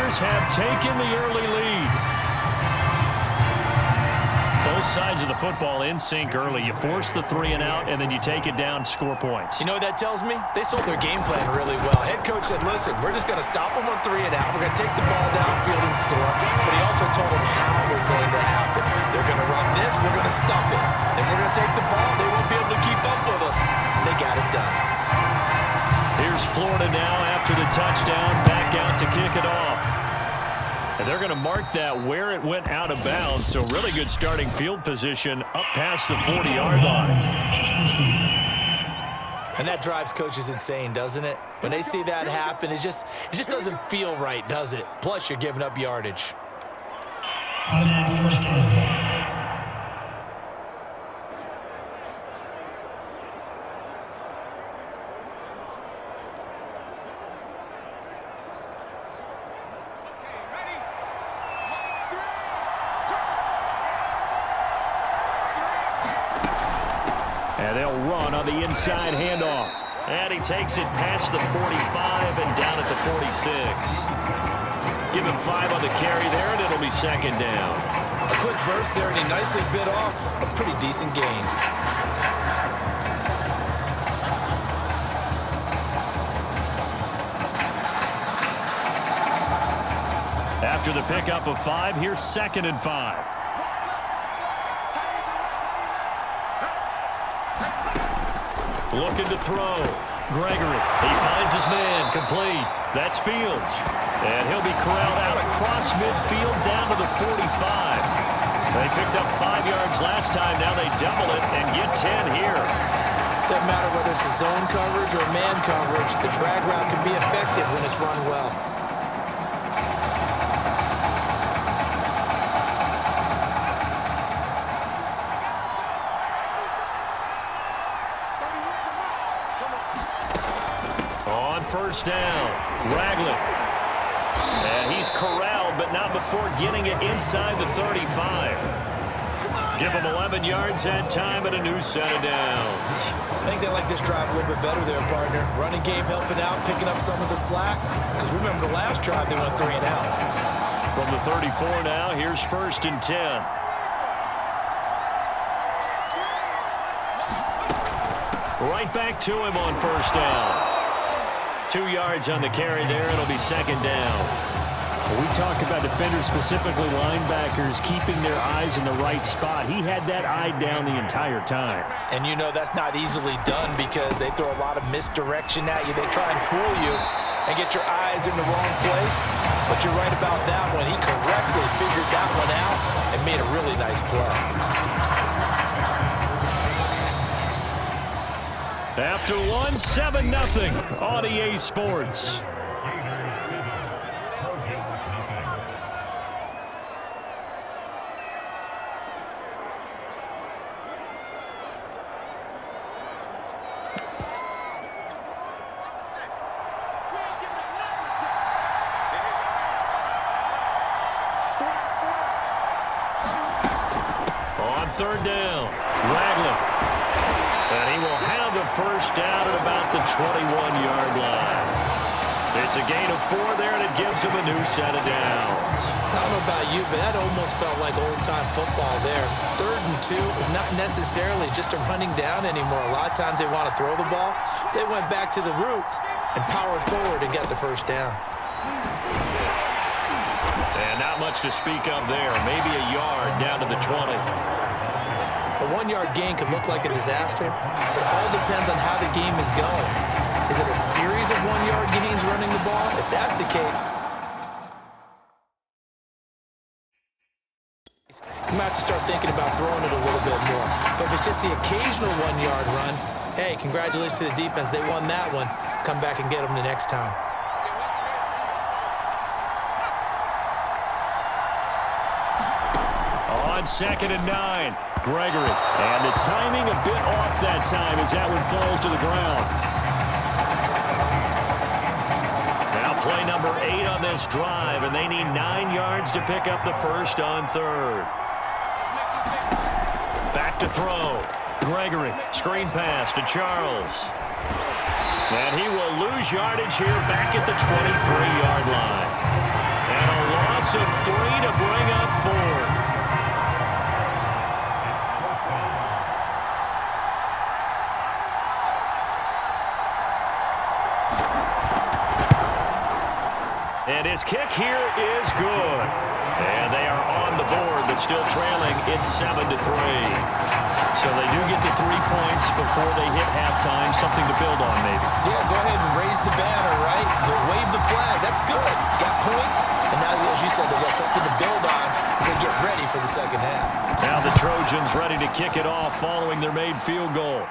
Bears have taken the early lead. Both sides of the football in sync early. You force the 3 and out, and then you take it down, score points. You know what that tells me? They sold their game plan really well. Head coach said, listen, we're just going to stop them on 3 and out. We're going to take the ball downfield and score. But he also told them how it was going to happen. They're going to run this. We're going to stop it. Then we're going to take the ball. They won't be able to keep up with us. And they got it done. Here's Florida now after the touchdown. Back out to kick it off. And they're going to mark that where it went out of bounds. So really good starting field position up past the 40-yard line. And that drives coaches insane, doesn't it? When they see that happen, it just doesn't feel right, does it? Plus, you're giving up yardage. And they'll run on the inside handoff. And he takes it past the 45 and down at the 46. Give him 5 on the carry there, and it'll be second down. A quick burst there, and he nicely bit off a pretty decent gain. After the pickup of 5, here's second and 5. Looking to throw. Gregory, he finds his man, complete. That's Fields. And he'll be corralled out across midfield down to the 45. They picked up 5 yards last time. Now they double it and get 10 here. Doesn't matter whether it's a zone coverage or man coverage. The drag route can be effective when it's run well. First down, Ragley. And he's corralled, but not before getting it inside the 35. Give him 11 yards that time and a new set of downs. I think they like this drive a little bit better there, partner. Running game helping out, picking up some of the slack. Because remember the last drive, they went 3 and out. From the 34 now, here's first and 10. Right back to him on first down. 2 yards on the carry there. It'll be second down. When we talk about defenders, specifically linebackers, keeping their eyes in the right spot. He had that eye down the entire time. And you know that's not easily done because they throw a lot of misdirection at you. They try and fool you and get your eyes in the wrong place. But you're right about that one. He correctly figured that one out and made a really nice play. After 1, 7-0 on EA Sports. On third down, Ragley. And he will have the first down at about the 21-yard line. It's a gain of 4 there, and it gives him a new set of downs. I don't know about you, but that almost felt like old-time football there. 3rd and 2 is not necessarily just a running down anymore. A lot of times they want to throw the ball. They went back to the roots and powered forward and got the first down. And not much to speak of there. Maybe a yard down to the 20. A 1-yard gain could look like a disaster. It all depends on how the game is going. Is it a series of 1-yard gains running the ball? If that's the case, you might have to start thinking about throwing it a little bit more. But if it's just the occasional 1-yard run, hey, congratulations to the defense. They won that one. Come back and get them the next time. On 2nd and 9. Gregory. And the timing a bit off that time as that one falls to the ground. Now play number 8 on this drive, and they need 9 yards to pick up the first on 3rd. Back to throw. Gregory. Screen pass to Charles. And he will lose yardage here back at the 23-yard line. And loss of 3 to bring up 4. And his kick here is good. And they are on the board, but still trailing. It's 7-3. So they do get the 3 points before they hit halftime. Something to build on, maybe. Yeah, go ahead and raise the banner, right? Go wave the flag. That's good. Got points. And now, as you said, they've got something to build on as they get ready for the second half. Now the Trojans ready to kick it off following their made field goal.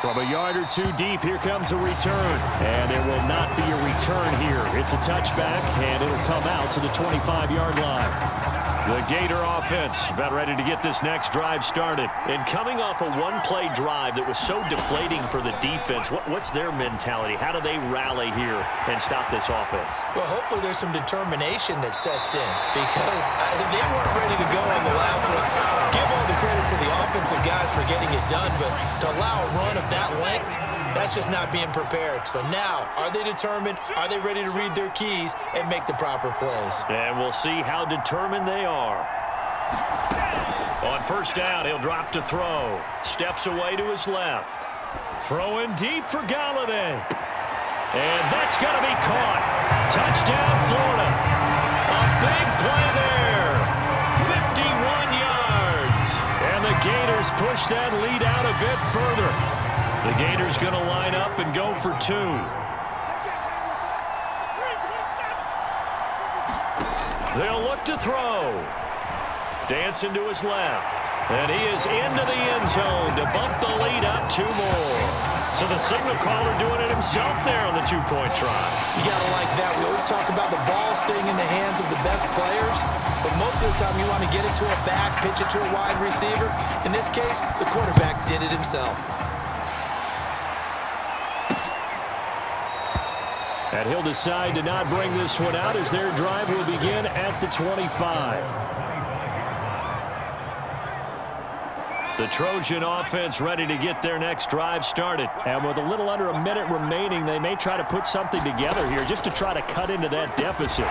From a yard or two deep, here comes a return. And there will not be a return here. It's a touchback, and it'll come out to the 25-yard line. The Gator offense about ready to get this next drive started. And coming off a one-play drive that was so deflating for the defense, what's their mentality? How do they rally here and stop this offense? Well, hopefully there's some determination that sets in because they weren't ready to go on the last one. Give all the credit to the offensive guys for getting it done, but to allow a run of that length, that's just not being prepared. So now, are they determined? Are they ready to read their keys and make the proper plays? And we'll see how determined they are. On first down, he'll drop to throw. Steps away to his left. Throwing deep for Galladay. And that's going to be caught. Touchdown, Florida. A big play there. 51 yards. And the Gators push that lead out a bit further. The Gators going to line up and go for 2. They'll look to throw. Dancing to his left. And he is into the end zone to bump the lead up 2 more. So the signal caller doing it himself there on the 2-point try. You got to like that. We always talk about the ball staying in the hands of the best players, but most of the time you want to get it to a back, pitch it to a wide receiver. In this case, the quarterback did it himself. And he'll decide to not bring this one out as their drive will begin at the 25. The Trojan offense ready to get their next drive started. And with a little under a minute remaining, they may try to put something together here just to try to cut into that deficit.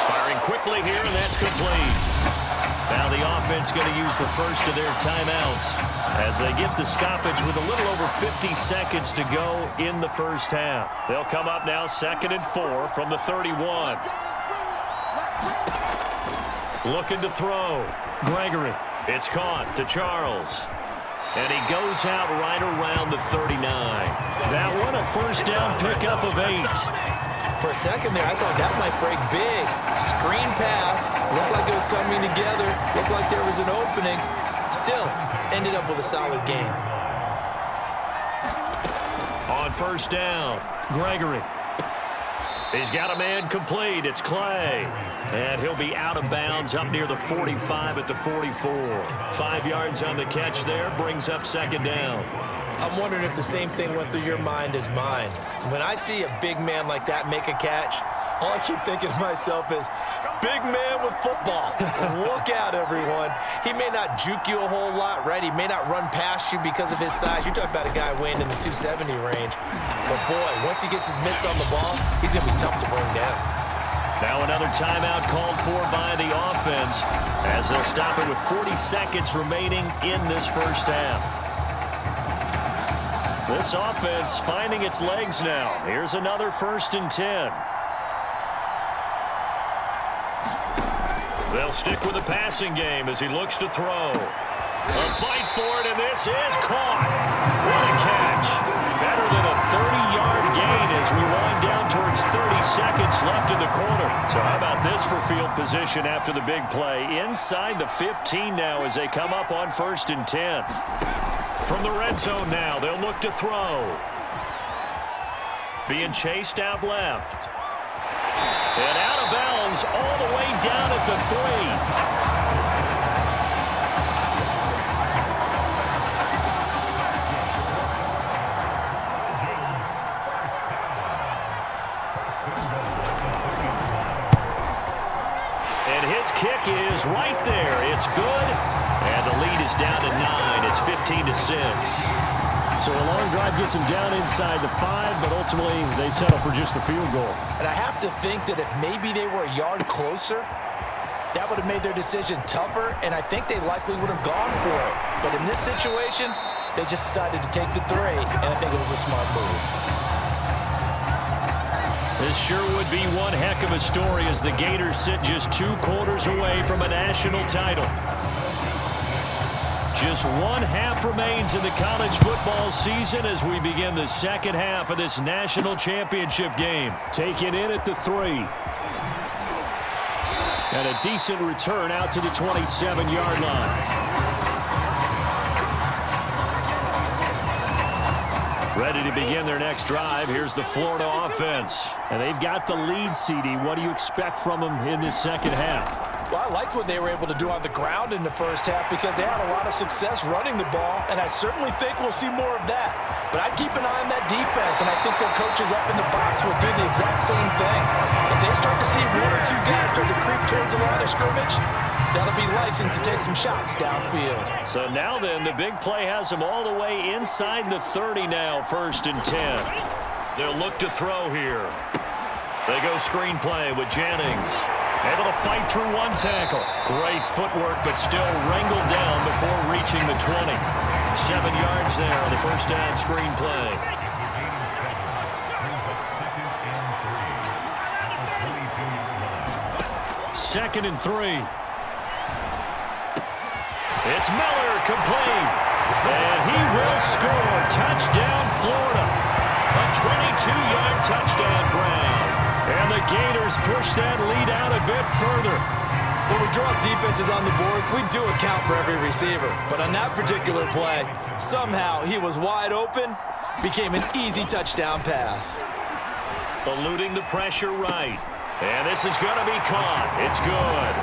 Firing quickly here, and that's complete. Now the offense going to use the first of their timeouts as they get the stoppage with a little over 50 seconds to go in the first half. They'll come up now 2nd and 4 from the 31. Looking to throw. Gregory. It's caught to Charles. And he goes out right around the 39. That one a first down pickup of 8. For a second there, I thought that might break big. Screen pass. Looked like it was coming together. Looked like there was an opening. Still, ended up with a solid game. On first down, Gregory. He's got a man complete. It's Clay. And he'll be out of bounds up near the 45 at the 44. 5 yards on the catch there. Brings up 2nd down. I'm wondering if the same thing went through your mind as mine. When I see a big man like that make a catch, all I keep thinking to myself is, big man with football. Look out, everyone. He may not juke you a whole lot, right? He may not run past you because of his size. You're talking about a guy weighing in the 270 range. But, boy, once he gets his mitts on the ball, he's going to be tough to bring down. Now another timeout called for by the offense as they'll stop it with 40 seconds remaining in this first half. This offense finding its legs now. Here's another 1st and 10. They'll stick with the passing game as he looks to throw. A fight for it, and this is caught. What a catch. Better than a 30-yard gain as we wind down towards 30 seconds left in the quarter. So how about this for field position after the big play? Inside the 15 now as they come up on 1st and 10. From the red zone now, they'll look to throw. Being chased out left. And out of bounds all the way down at the 3. Kick is right there. It's good. And the lead is down to 9. It's 15-6. So a long drive gets them down inside the 5, but ultimately they settle for just the field goal. And I have to think that if maybe they were a yard closer, that would have made their decision tougher, and I think they likely would have gone for it. But in this situation, they just decided to take the 3, and I think it was a smart move. This sure would be one heck of a story as the Gators sit just 2 quarters away from a national title. Just 1 half remains in the college football season as we begin the second half of this national championship game. Taken in at the 3. And a decent return out to the 27-yard line. Ready to begin their next drive. Here's the Florida offense. And they've got the lead, CD. What do you expect from them in this second half? Well, I like what they were able to do on the ground in the first half because they had a lot of success running the ball, and I certainly think we'll see more of that. But I'd keep an eye on that defense, and I think their coaches up in the box will do the exact same thing. If they start to see 1 or 2 guys start to creep towards the line of scrimmage, that'll be licensed to take some shots downfield. So now then, the big play has them all the way inside the 30 now, 1st and 10. They'll look to throw here. They go screenplay with Jennings. Able to fight through 1 tackle. Great footwork, but still wrangled down before reaching the 20. 7 yards there on the first down screenplay. Second and 3. It's Miller, complete. And he will score. Touchdown, Florida. A 22-yard touchdown ground. And the Gators push that lead out a bit further. When we draw up defenses on the board, we do account for every receiver. But on that particular play, somehow he was wide open, became an easy touchdown pass. Eluding the pressure right. And this is going to be caught. It's good.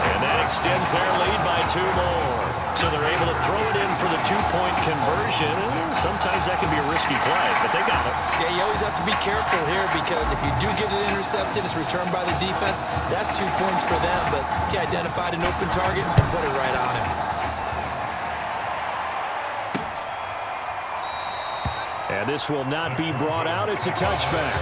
And that extends their lead by 2 more. So they're able to throw it in for the 2-point conversion. Sometimes that can be a risky play, but they got it. Yeah, you always have to be careful here because if you do get it intercepted, it's returned by the defense. That's 2 points for them, but he identified an open target and put it right on him. And this will not be brought out. It's a touchback.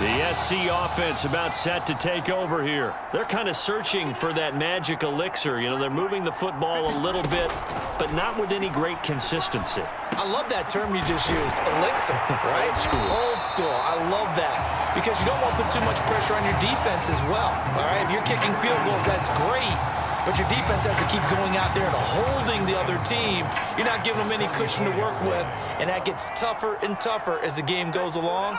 The SC offense about set to take over here. They're kind of searching for that magic elixir. You know, they're moving the football a little bit, but not with any great consistency. I love that term you just used, elixir, right? Old school. Old school. I love that because you don't want to put too much pressure on your defense as well, all right? If you're kicking field goals, that's great, but your defense has to keep going out there and holding the other team. You're not giving them any cushion to work with, and that gets tougher and tougher as the game goes along.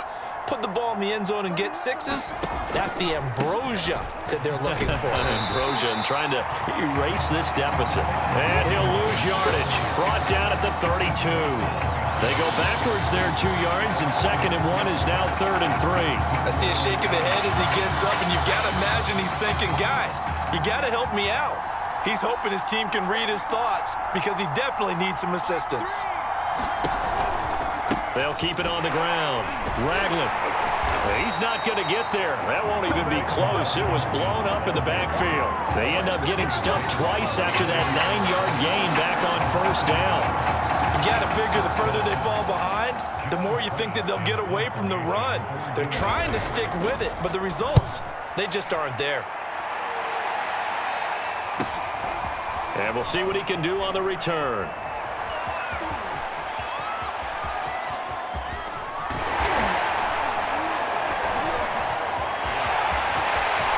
Put the ball in the end zone and get 6s, that's the ambrosia that they're looking for. Ambrosia and trying to erase this deficit. And he'll lose yardage. Brought down at the 32. They go backwards there 2 yards, and 2nd and 1 is now 3rd and 3. I see a shake of the head as he gets up, and you've got to imagine he's thinking, guys, you got to help me out. He's hoping his team can read his thoughts because he definitely needs some assistance. They'll keep it on the ground. Ragland. He's not going to get there. That won't even be close. It was blown up in the backfield. They end up getting stumped twice after that 9-yard gain back on 1st down. You got to figure the further they fall behind, the more you think that they'll get away from the run. They're trying to stick with it, but the results, they just aren't there. And we'll see what he can do on the return.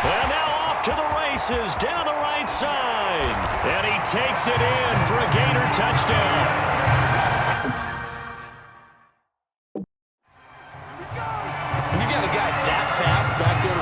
And now off to the races down the right side. And he takes it in for a Gator touchdown.